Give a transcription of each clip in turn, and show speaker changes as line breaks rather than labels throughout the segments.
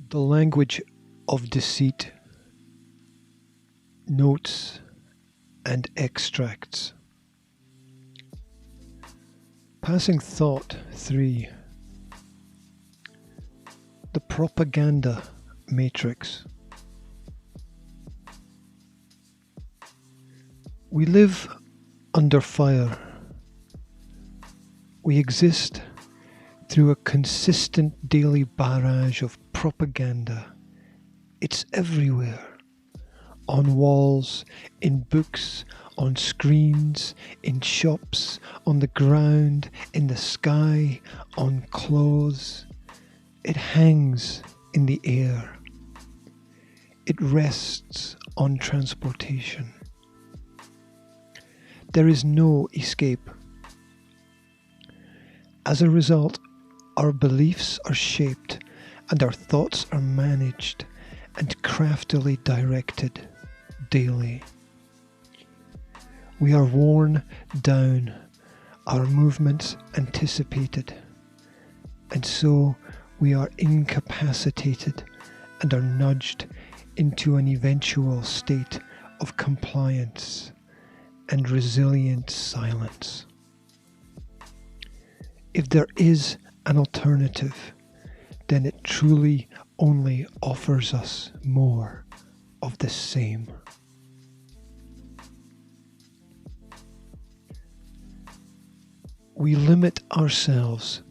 The language of deceit, notes and extracts. Passing thought 3. The propaganda matrix. We live under fire. We exist through a consistent daily barrage of propaganda. It's everywhere. On walls, in books, on screens, in shops, on the ground, in the sky, on clothes. It hangs in the air. It rests on transportation. There is no escape. As a result, our beliefs are shaped and our thoughts are managed and craftily directed daily. We are worn down, our movements anticipated, and so we are incapacitated and are nudged into an eventual state of compliance and resilient silence. If there is an alternative, then it truly only offers us more of the same. We limit ourselves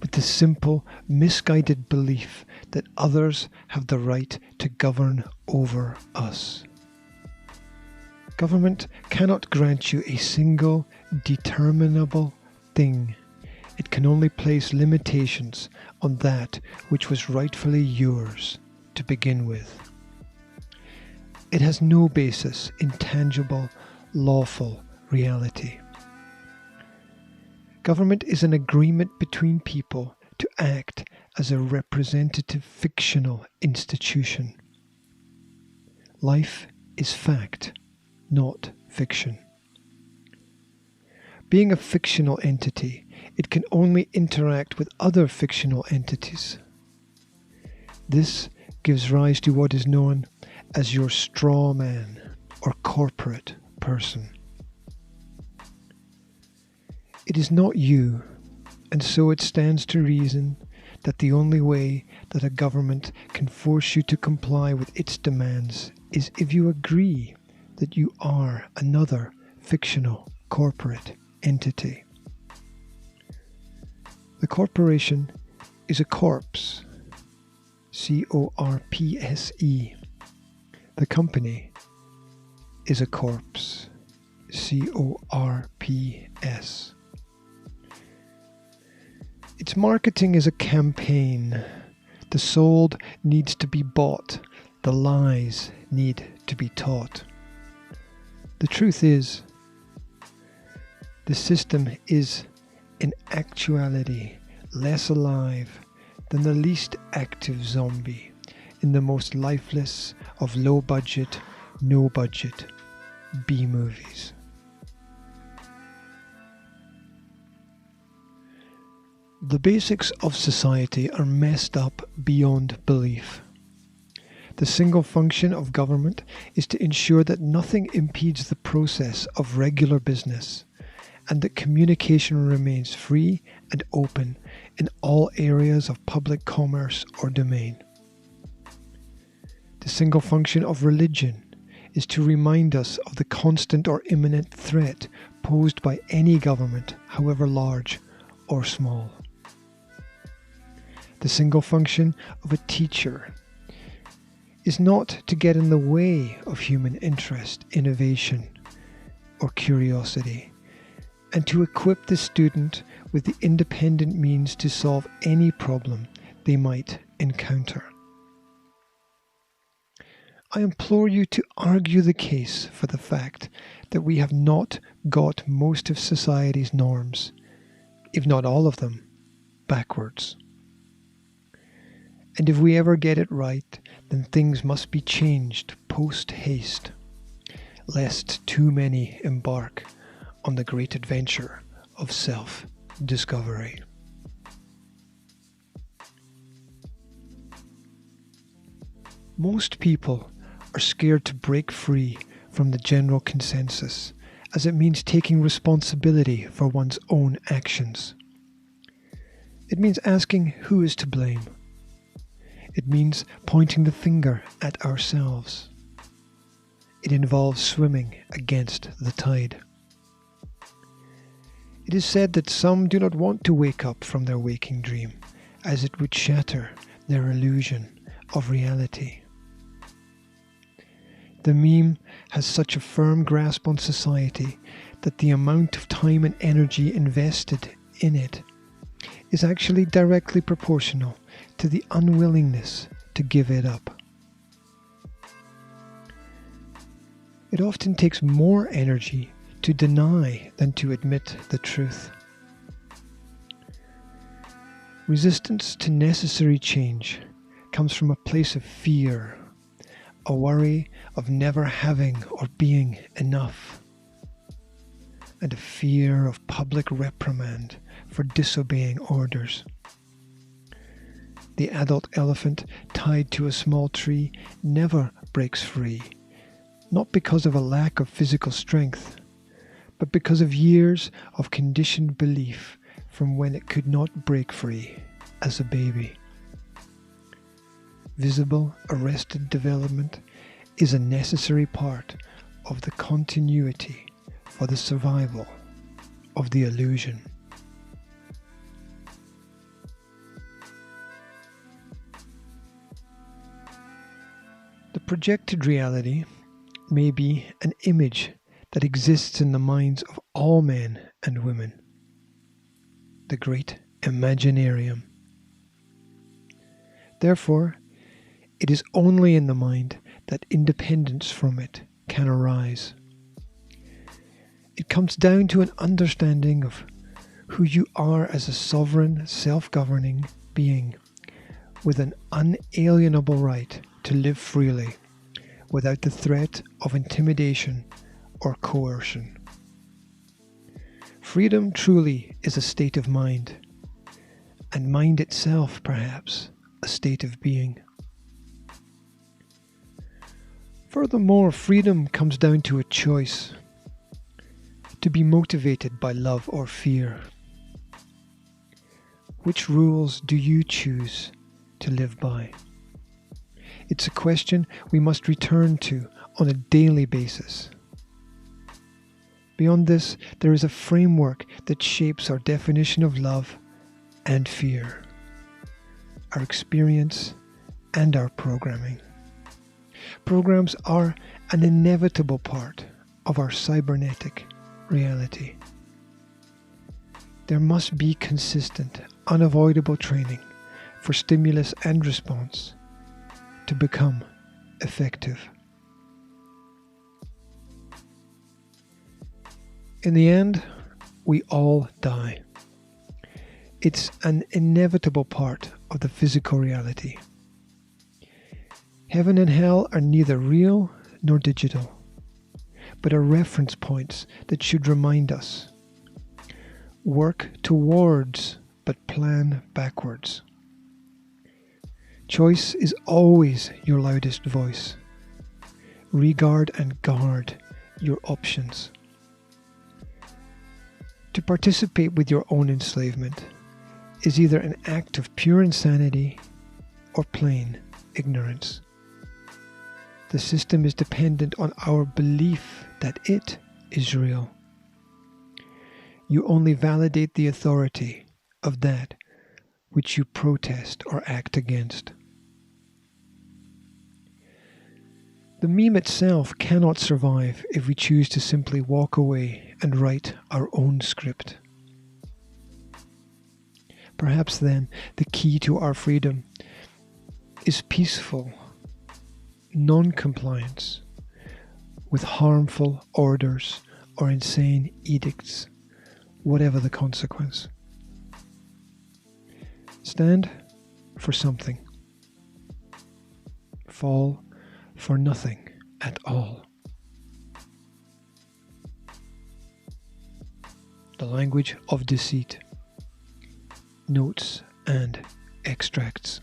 with the simple, misguided belief that others have the right to govern over us. Government cannot grant you a single, determinable thing. It can only place limitations on that which was rightfully yours to begin with. It has no basis in tangible, lawful reality. Government is an agreement between people to act as a representative fictional institution. Life is fact, not fiction. Being a fictional entity, it can only interact with other fictional entities. This gives rise to what is known as your straw man or corporate person. It is not you, and so it stands to reason that the only way that a government can force you to comply with its demands is if you agree that you are another fictional corporate entity. The corporation is a corpse, C-O-R-P-S-E. The company is a corpse, C-O-R-P-S. Its marketing is a campaign. The sold needs to be bought. The lies need to be taught. The truth is, the system is in actuality less alive than the least active zombie in the most lifeless of low-budget, no-budget B-movies. The basics of society are messed up beyond belief. The single function of government is to ensure that nothing impedes the process of regular business, and that communication remains free and open in all areas of public commerce or domain. The single function of religion is to remind us of the constant or imminent threat posed by any government, however large or small. The single function of a teacher is not to get in the way of human interest, innovation, or curiosity, and to equip the student with the independent means to solve any problem they might encounter. I implore you to argue the case for the fact that we have not got most of society's norms, if not all of them, backwards. And if we ever get it right, then things must be changed post-haste, lest too many embark on the great adventure of self-discovery. Most people are scared to break free from the general consensus, as it means taking responsibility for one's own actions. It means asking who is to blame. It means pointing the finger at ourselves. It involves swimming against the tide. It is said that some do not want to wake up from their waking dream, as it would shatter their illusion of reality. The meme has such a firm grasp on society that the amount of time and energy invested in it is actually directly proportional to the unwillingness to give it up. It often takes more energy to deny than to admit the truth. Resistance to necessary change comes from a place of fear, a worry of never having or being enough, and a fear of public reprimand for disobeying orders. The adult elephant tied to a small tree never breaks free, not because of a lack of physical strength, but because of years of conditioned belief from when it could not break free as a baby. Visible, arrested development is a necessary part of the continuity for the survival of the illusion. The projected reality may be an image that exists in the minds of all men and women, the great Imaginarium. Therefore, it is only in the mind that independence from it can arise. It comes down to an understanding of who you are as a sovereign, self-governing being with an unalienable right to live freely without the threat of intimidation or coercion. Freedom truly is a state of mind, and mind itself, perhaps, a state of being. Furthermore, freedom comes down to a choice to be motivated by love or fear. Which rules do you choose to live by? It's a question we must return to on a daily basis. Beyond this, there is a framework that shapes our definition of love and fear, our experience and our programming. Programs are an inevitable part of our cybernetic reality. There must be consistent, unavoidable training for stimulus and response to become effective. In the end, we all die. It's an inevitable part of the physical reality. Heaven and hell are neither real nor digital, but are reference points that should remind us. Work towards, but plan backwards. Choice is always your loudest voice. Regard and guard your options. To participate with your own enslavement is either an act of pure insanity or plain ignorance. The system is dependent on our belief that it is real. You only validate the authority of that which you protest or act against. The meme itself cannot survive if we choose to simply walk away and write our own script. Perhaps then the key to our freedom is peaceful non-compliance with harmful orders or insane edicts, whatever the consequence. Stand for something. Fall for nothing at all. The Language of Deceit. Notes and extracts.